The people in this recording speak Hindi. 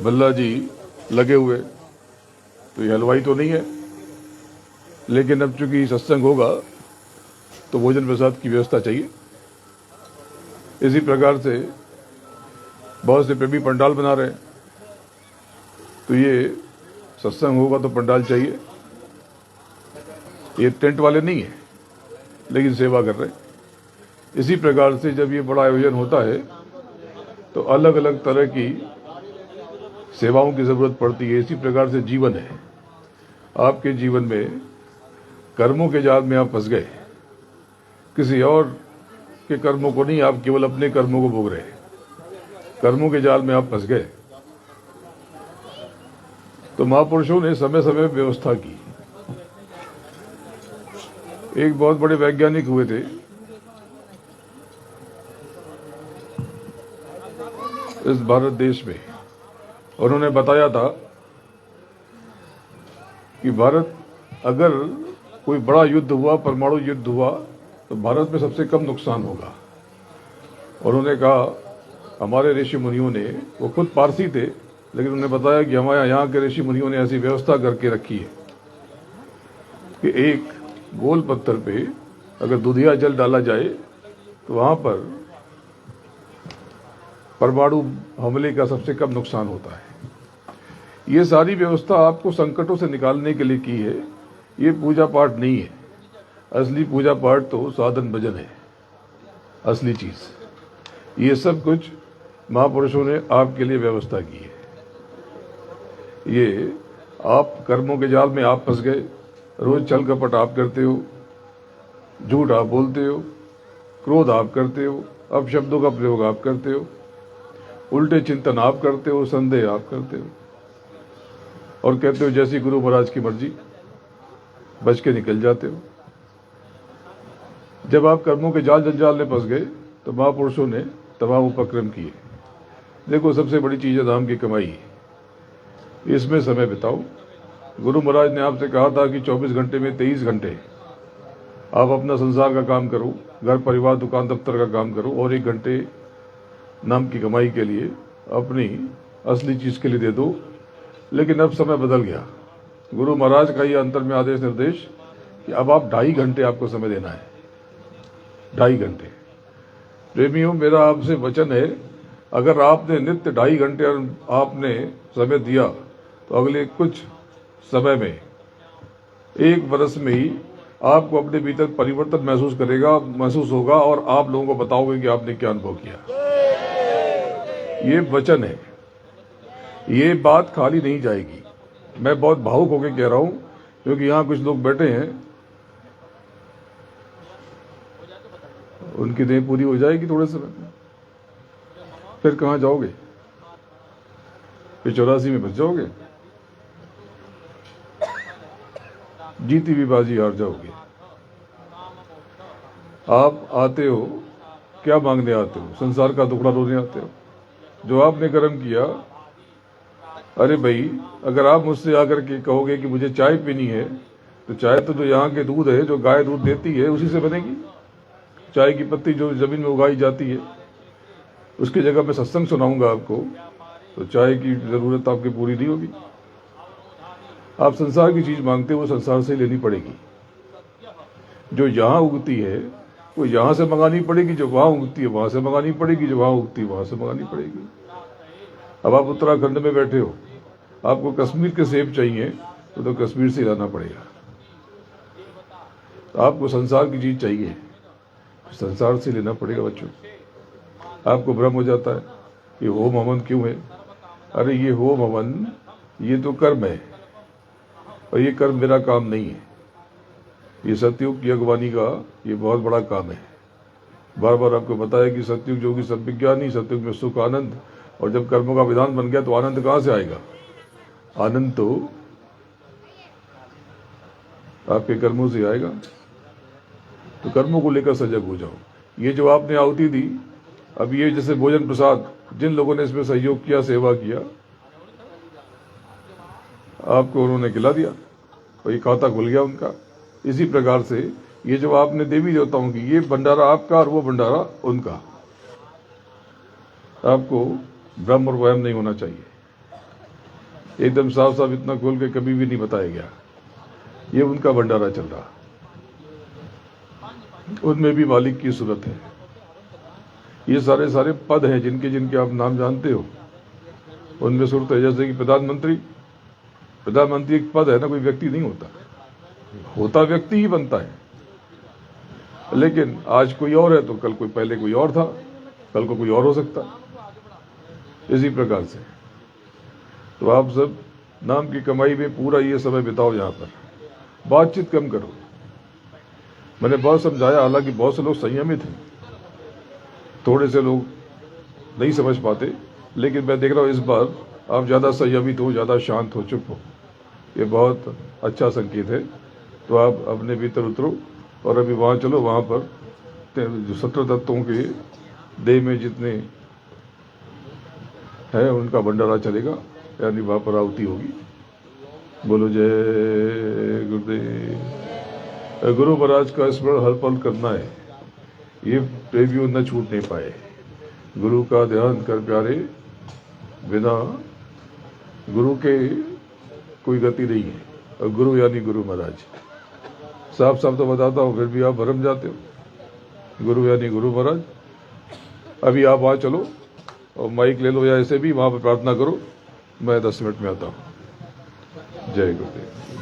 भल्ला जी लगे हुए, तो ये हलवाई तो नहीं है, लेकिन अब चूंकि सत्संग होगा तो भोजन प्रसाद की व्यवस्था चाहिए। इसी प्रकार से बहुत से प्रेमी पंडाल बना रहे हैं, तो ये सत्संग होगा तो पंडाल चाहिए। ये टेंट वाले नहीं है, लेकिन सेवा कर रहे हैं। इसी प्रकार से जब ये बड़ा आयोजन होता है तो अलग अलग तरह की सेवाओं की जरूरत पड़ती है। इसी प्रकार से जीवन है। आपके जीवन में कर्मों के जाल में आप फंस गए, किसी और के कर्मों को नहीं, आप केवल अपने कर्मों को भोग रहे हैं। कर्मों के जाल में आप फंस गए, तो महापुरुषों ने समय समय व्यवस्था की। एक बहुत बड़े वैज्ञानिक हुए थे, इस भारत देश में। उन्होंने बताया था कि भारत, अगर कोई बड़ा युद्ध हुआ, परमाणु युद्ध हुआ, तो भारत में सबसे कम नुकसान होगा। उन्होंने कहा, हमारे ऋषि मुनियों ने, वो खुद पारसी थे, लेकिन उन्होंने बताया कि हमारे यहाँ के ऋषि मुनियों ने ऐसी व्यवस्था करके रखी है कि एक गोल पत्थर पे अगर दूधिया जल डाला जाए तो वहां पर परमाणु हमले का सबसे कम नुकसान होता है। ये सारी व्यवस्था आपको संकटों से निकालने के लिए की है। ये पूजा पाठ नहीं है। असली पूजा पाठ तो साधन भजन है, असली चीज। ये सब कुछ महापुरुषों ने आपके लिए व्यवस्था की है। ये आप कर्मों के जाल में आप फंस गए। रोज छल कपट आप करते हो, झूठ आप बोलते हो, क्रोध आप करते हो, अपशब्दों का प्रयोग आप करते हो, उल्टे चिंतन आप करते हो, संदेह आप करते हो, और कहते हो जैसी गुरु महाराज की मर्जी, बच के निकल जाते हो। जब आप कर्मों के जाल जंजाल में फंस गए तो महापुरुषों ने तमाम उपक्रम किए। देखो, सबसे बड़ी चीज है धाम की कमाई। इसमें समय बिताओ। गुरु महाराज ने आपसे कहा था कि 24 घंटे में 23 घंटे आप अपना संसार का काम करो, घर परिवार दुकान दफ्तर का काम करो, और 1 घंटे नाम की कमाई के लिए, अपनी असली चीज के लिए दे दो। लेकिन अब समय बदल गया। गुरु महाराज का ये अंतर में आदेश निर्देश कि अब आप 2.5 घंटे आपको समय देना है। 2.5 घंटे। प्रेमियों, मेरा आपसे वचन है, अगर आपने नित्य 2.5 घंटे आपने समय दिया तो अगले कुछ समय में, 1 वर्ष में ही आपको अपने भीतर परिवर्तन महसूस होगा, और आप लोगों को बताओगे कि आपने क्या अनुभव किया। ये वचन है, ये बात खाली नहीं जाएगी। मैं बहुत भावुक होकर कह रहा हूं, क्योंकि यहां कुछ लोग बैठे हैं, उनकी देह पूरी हो जाएगी थोड़े समय में, फिर कहां जाओगे? फिर 84 में बच जाओगे, जीती भी बाजी हार जाओगे। आप आते हो क्या मांगने आते हो? संसार का दुखड़ा रोने आते हो। जो आपने कर्म किया, अरे भाई, अगर आप मुझसे आकर के कहोगे कि मुझे चाय पीनी है, तो चाय तो जो यहाँ के दूध है, जो गाय दूध देती है, उसी से बनेगी। चाय की पत्ती जो जमीन में उगाई जाती है, उसकी जगह मैं सत्संग सुनाऊंगा आपको, तो चाय की जरूरत आपकी पूरी नहीं होगी। आप संसार की चीज मांगते हो, वो संसार से लेनी पड़ेगी। जो यहाँ उगती है वो यहाँ से मंगानी पड़ेगी, जो वहां उगती है वहां से मंगानी पड़ेगी, जो वहां उगती है वहां से मंगानी पड़ेगी। अब आप उत्तराखंड में बैठे हो, आपको कश्मीर के सेब चाहिए तो कश्मीर से लाना पड़ेगा। तो आपको संसार की चीज चाहिए, संसार से लेना पड़ेगा। बच्चों, आपको भ्रम हो जाता है ये होम हवन क्यों है? अरे ये होम हवन, ये तो कर्म है, और ये कर्म मेरा काम नहीं है। ये सतयुग की अगवानी का ये बहुत बड़ा काम है। बार बार आपको बताया कि सतयुग जोगी सब विज्ञानी, सतयुग में सुख आनंद, और जब कर्मों का विधान बन गया तो आनंद कहां से आएगा? आनंद तो आपके कर्मों से आएगा। तो कर्मों को लेकर सजग हो जाओ। ये जो आपने आहुति दी, अब ये जैसे भोजन प्रसाद, जिन लोगों ने इसमें सहयोग किया, सेवा किया, आपको उन्होंने खिला दिया, और ये खाता खुल गया उनका। इसी प्रकार से ये जो आपने देवी देवताओं की, ये भंडारा आपका और वो भंडारा उनका। आपको भ्रम और वहम नहीं होना चाहिए। एकदम साफ साफ इतना खोल के कभी भी नहीं बताया गया। ये उनका भंडारा चल रहा, उनमें भी मालिक की सूरत है। ये सारे सारे पद हैं जिनके जिनके आप नाम जानते हो, उनमें सूरत है। जैसे कि प्रधानमंत्री एक पद है ना, कोई व्यक्ति नहीं होता, होता व्यक्ति ही बनता है। लेकिन आज कोई और है तो कल कोई, पहले कोई और था, कल को कोई और हो सकता। इसी प्रकार से तो आप सब नाम की कमाई में पूरा ये समय बिताओ। यहाँ पर बातचीत कम करो। मैंने बहुत समझाया, हालांकि बहुत से लोग संयमित हैं, थोड़े से लोग नहीं समझ पाते, लेकिन मैं देख रहा हूँ इस बार आप ज़्यादा संयमित हो, ज़्यादा शांत हो, चुप हो। ये बहुत अच्छा संकेत है। तो आप अपने भीतर उतरो और अभी वहाँ चलो, वहाँ पर जो 17 तत्वों के देह में जितने हैं उनका भंडारा चलेगा, यानी वहाँ पर आहुति होगी। बोलो जय गुरुदेव। गुरु महाराज का स्मरण हर पल करना है, ये प्रेमियों न छूटने पाए। गुरु का ध्यान कर प्यारे, बिना गुरु के कोई गति नहीं है। और गुरु यानी गुरु महाराज, साफ साफ तो बताता हूँ, फिर भी आप भरम जाते हो। गुरु यानी गुरु महाराज। अभी आप वहाँ चलो और माइक ले लो, या ऐसे भी वहाँ पर प्रार्थना करो। मैं 10 मिनट में आता हूँ। जय गुरुदेव।